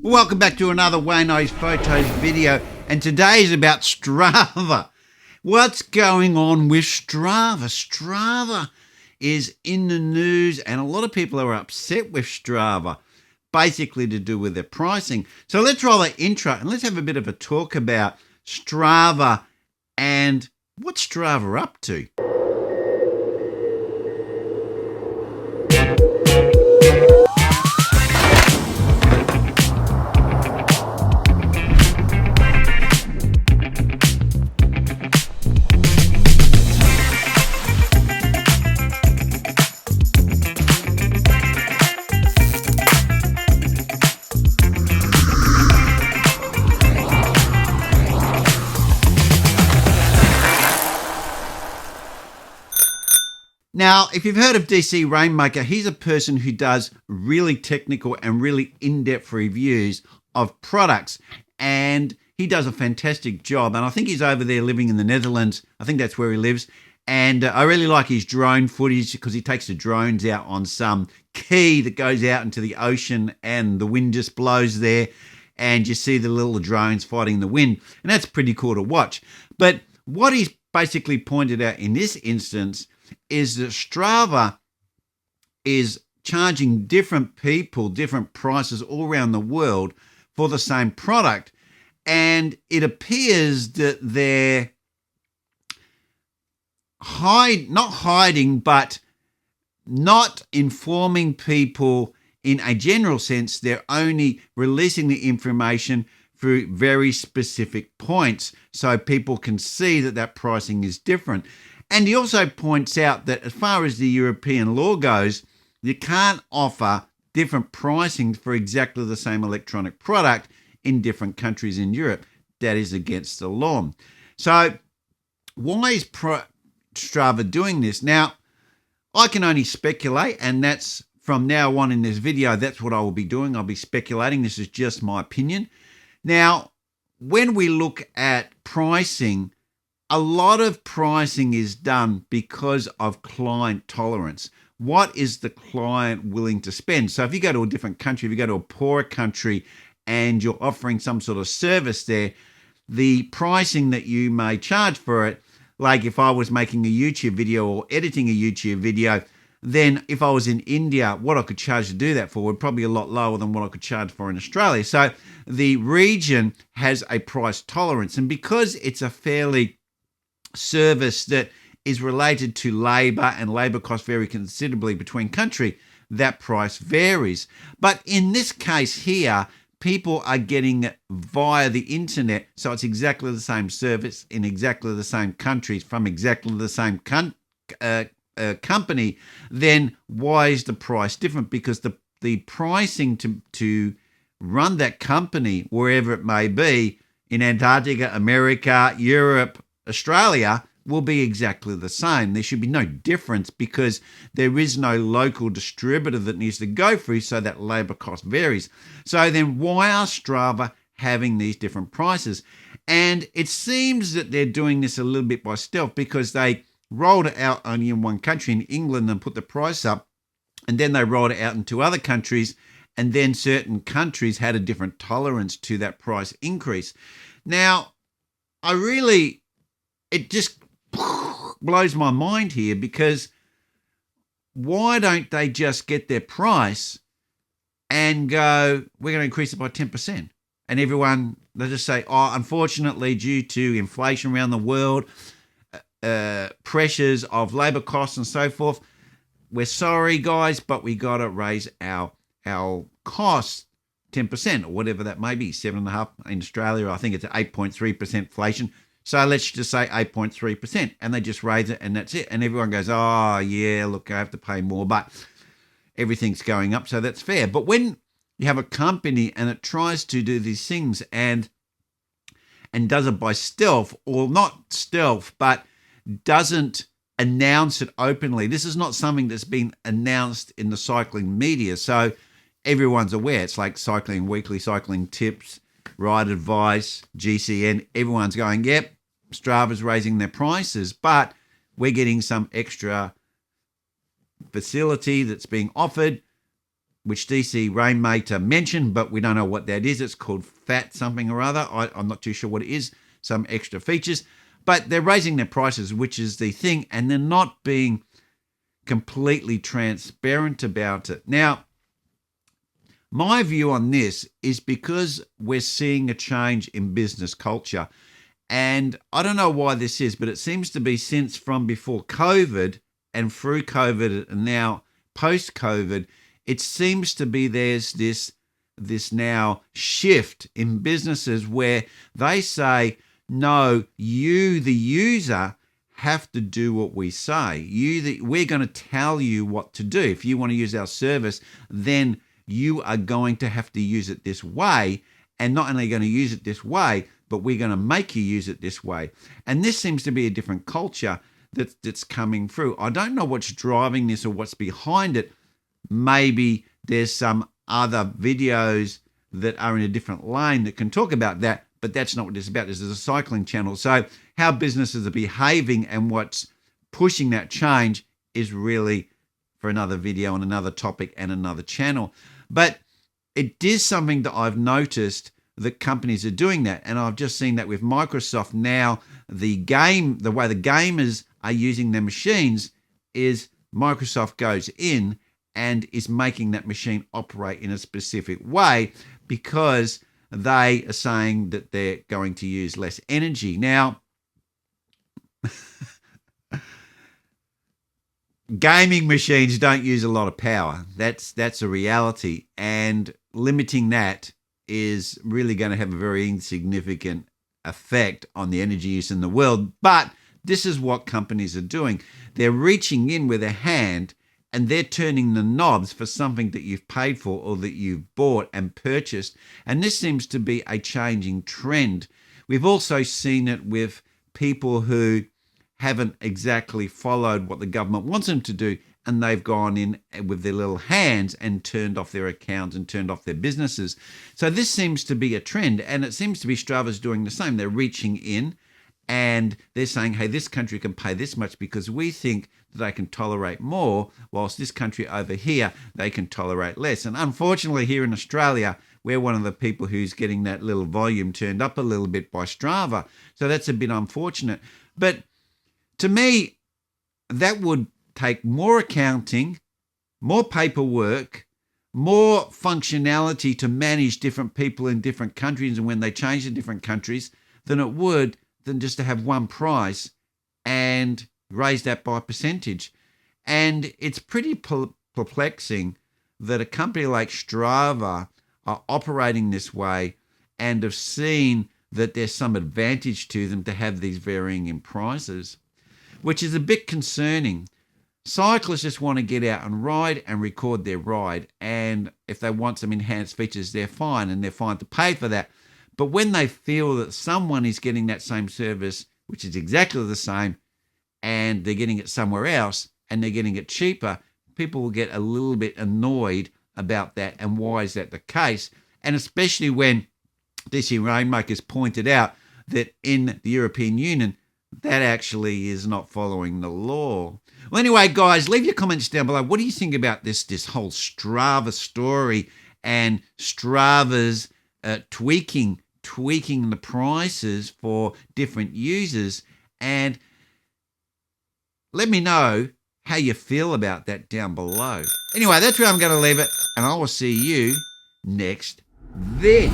Welcome back to another Waynosfotos video, and today is about Strava. What's going on with Strava? Strava is in the news, and a lot of people are upset with Strava, basically to do with their pricing. So let's roll the intro and let's have a bit of a talk about Strava and what's Strava up to. Now, if you've heard of DC Rainmaker, he's a person who does really technical and really in-depth reviews of products, and he does a fantastic job. And I think he's over there living in the Netherlands. I think that's where he lives. And I really like his drone footage because he takes the drones out on some key that goes out into the ocean and the wind just blows there and you see the little drones fighting the wind. And that's pretty cool to watch. But what he's basically pointed out in this instance is that Strava is charging different people different prices all around the world for the same product. And it appears that they're not informing people in a general sense. They're only releasing the information through very specific points so people can see that that pricing is different. And he also points out that as far as the European law goes, you can't offer different pricing for exactly the same electronic product in different countries in Europe. That is against the law. So why is Strava doing this? Now, I can only speculate, and that's from now on in this video, that's what I will be doing. I'll be speculating. This is just my opinion. Now, when we look at pricing, a lot of pricing is done because of client tolerance. What is the client willing to spend? So if you go to a different country, if you go to a poorer country and you're offering some sort of service there, the pricing that you may charge for it, like if I was making a YouTube video or editing a YouTube video, then if I was in India, what I could charge to do that for would probably be a lot lower than what I could charge for in Australia. So the region has a price tolerance. And because it's a fairly service that is related to labor, and labor costs vary considerably between country, that price varies. But in this case here, people are getting it via the internet, so it's exactly the same service in exactly the same countries from exactly the same company. Then why is the price different? Because the pricing to run that company, wherever it may be, in Antarctica, America, Europe, Australia, will be exactly the same. There should be no difference because there is no local distributor that needs to go through, so that labor cost varies. So then why are Strava having these different prices? And it seems that they're doing this a little bit by stealth because they rolled it out only in one country, in England, and put the price up, and then they rolled it out in two other countries, and then certain countries had a different tolerance to that price increase. Now, it just blows my mind here, because why don't they just get their price and go, we're going to increase it by 10%? And everyone, they just say, oh, unfortunately, due to inflation around the world, pressures of labor costs and so forth, we're sorry, guys, but we got to raise our costs 10% or whatever that may be, 7.5% in Australia. I think it's 8.3% inflation. So let's just say 8.3%, and they just raise it, and that's it. And everyone goes, oh, yeah, look, I have to pay more, but everything's going up, so that's fair. But when you have a company and it tries to do these things and does it by stealth, or not stealth, but doesn't announce it openly, this is not something that's been announced in the cycling media, so everyone's aware. It's like Cycling Weekly, Cycling Tips, Ride Advice, GCN, everyone's going, yep, Strava's raising their prices, but we're getting some extra facility that's being offered. which DC Rainmaker mentioned, but we don't know what that is. It's called Fat something or other. I'm not too sure what it is, some extra features. But they're raising their prices, which is the thing, and they're not being completely transparent about it. Now, my view on this is because we're seeing a change in business culture. And I don't know why this is, but it seems to be since from before COVID and through COVID and now post-COVID, it seems to be there's this now shift in businesses where they say, no, you, the user, have to do what we say. We're going to tell you what to do. If you want to use our service, then you are going to have to use it this way. And not only going to use it this way, but we're going to make you use it this way. And this seems to be a different culture that's coming through. I don't know what's driving this or what's behind it. Maybe there's some other videos that are in a different lane that can talk about that, but that's not what this is about. This is a cycling channel. So how businesses are behaving and what's pushing that change is really for another video and another topic and another channel. But it is something that I've noticed that companies are doing that. And I've just seen that with Microsoft now, the way the gamers are using their machines is Microsoft goes in and is making that machine operate in a specific way because they are saying that they're going to use less energy. Now, gaming machines don't use a lot of power. That's a reality. And limiting that is really going to have a very insignificant effect on the energy use in the world. But this is what companies are doing. They're reaching in with a hand and they're turning the knobs for something that you've paid for or that you've bought and purchased. And this seems to be a changing trend. We've also seen it with people who haven't exactly followed what the government wants them to do, and they've gone in with their little hands and turned off their accounts and turned off their businesses. So this seems to be a trend, and it seems to be Strava's doing the same. They're reaching in and they're saying, hey, this country can pay this much because we think that they can tolerate more, whilst this country over here, they can tolerate less. And unfortunately, here in Australia, we're one of the people who's getting that little volume turned up a little bit by Strava. So that's a bit unfortunate. But to me, that would take more accounting, more paperwork, more functionality to manage different people in different countries and when they change to different countries than it would than just to have one price and raise that by percentage. And it's pretty perplexing that a company like Strava are operating this way and have seen that there's some advantage to them to have these varying in prices, which is a bit concerning. Cyclists just want to get out and ride and record their ride. And if they want some enhanced features, they're fine and they're fine to pay for that. But when they feel that someone is getting that same service, which is exactly the same, and they're getting it somewhere else and they're getting it cheaper, people will get a little bit annoyed about that. And why is that the case? And especially when DC Rainmakers pointed out that in the European Union, that actually is not following the law. Well, anyway, guys, leave your comments down below. What do you think about this whole Strava story and Strava's tweaking the prices for different users? And let me know how you feel about that down below. Anyway, that's where I'm going to leave it, and I will see you next video.